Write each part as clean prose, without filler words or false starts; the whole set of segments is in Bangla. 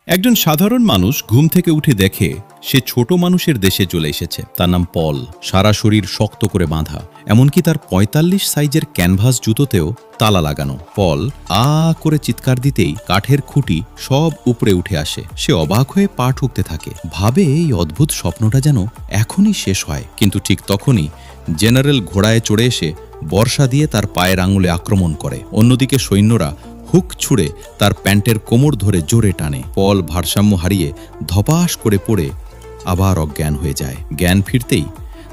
একজন সাধারণ মানুষ ঘুম থেকে উঠে দেখে সে ছোট মানুষের দেশে চলে এসেছে। তার নাম পল। সারা শরীর শক্ত করে বাঁধা, এমনকি তার ৪৫ সাইজের ক্যানভাস জুতোতেও তালা লাগানো। পল করে চিৎকার দিতেই কাঠের খুঁটি সব উপরে উঠে আসে। সে অবাক হয়ে পা ঠুকতে থাকে, ভাবে এই অদ্ভুত স্বপ্নটা যেন এখনই শেষ হয়। কিন্তু ঠিক তখনই জেনারেল ঘোড়ায় চড়ে এসে বর্ষা দিয়ে তার পায়ের আঙুলে আক্রমণ করে। অন্যদিকে সৈন্যরা হুক ছুঁড়ে তার প্যান্টের কোমর ধরে জোরে টানে। পল ভারসাম্য হারিয়ে ধপাস করে পড়ে আবার অজ্ঞান হয়ে যায়। জ্ঞান ফিরতেই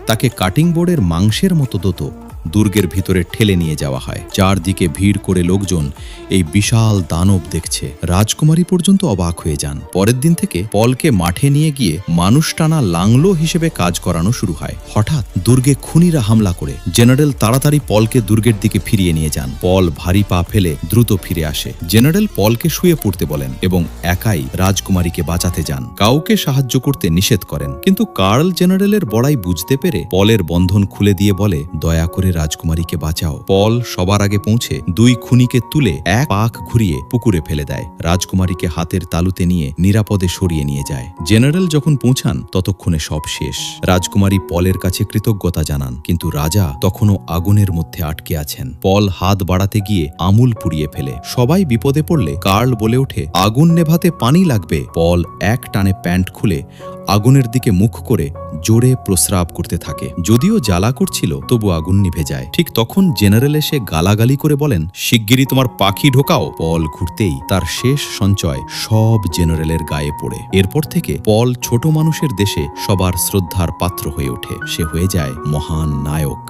তাকে কাটিং বোর্ডের মাংসের মতো দতো দুর্গের ভিতরে ঠেলে নিয়ে যাওয়া হয়। চারদিকে ভিড় করে লোকজন এই বিশাল দানব দেখছে। রাজকুমারী পর্যন্ত অবাক হয়ে যান। পরের দিন থেকে পলকে মাঠে নিয়ে গিয়ে মানুষ টানা লাংলো হিসেবে কাজ করানো শুরু হয়। হঠাৎ দুর্গে খুনিরা হামলা করে জেনারেল তাড়াতাড়ি পলকে দুর্গের দিকে ফিরিয়ে নিয়ে যান। পল ভারী পা ফেলে দ্রুত ফিরে আসে। জেনারেল পলকে শুয়ে পড়তে বলেন এবং একাই রাজকুমারীকে বাঁচাতে যান। কাউকে সাহায্য করতে নিষেধ করেন। কিন্তু কার্ল জেনারেলের বড়াই বুঝতে পেরে পলের বন্ধন খুলে দিয়ে বলে, দয়া করে রাজকুমারীকে বাঁচাও। পল সবার আগে পৌঁছে দুই খুনিকে তুলে এক পাক ঘুরিয়ে পুকুরে ফেলে দেয়। রাজকুমারীকে হাতের তালুতে নিয়ে নিরাপদে সরিয়ে নিয়ে যায়। জেনারেল যখন পৌঁছান ততক্ষণে সব শেষ। রাজকুমারী পলের কাছে কৃতজ্ঞতা জানান, কিন্তু রাজা তখনও আগুনের মধ্যে আটকে আছেন। পল হাত বাড়াতে গিয়ে আমূল পুড়িয়ে ফেলে। সবাই বিপদে পড়লে কার্ল বলে ওঠে, আগুন নেভাতে পানি লাগবে। পল এক টানে প্যান্ট খুলে আগুনের দিকে মুখ করে জোরে প্রস্রাব করতে থাকে। যদিও জ্বালা করছিল তবু আগুন নিভে যায়। ঠিক তখন জেনারেল এসে গালাগালি করে বলেন, শিগগিরই তোমার পাখি ঢোকাও। পল ঘুরতেই তার শেষ সঞ্চয় সব জেনারেলের গায়ে পড়ে। এরপর থেকে পল ছোট মানুষের দেশে সবার শ্রদ্ধার পাত্র হয়ে ওঠে। সে হয়ে যায় মহান নায়ক।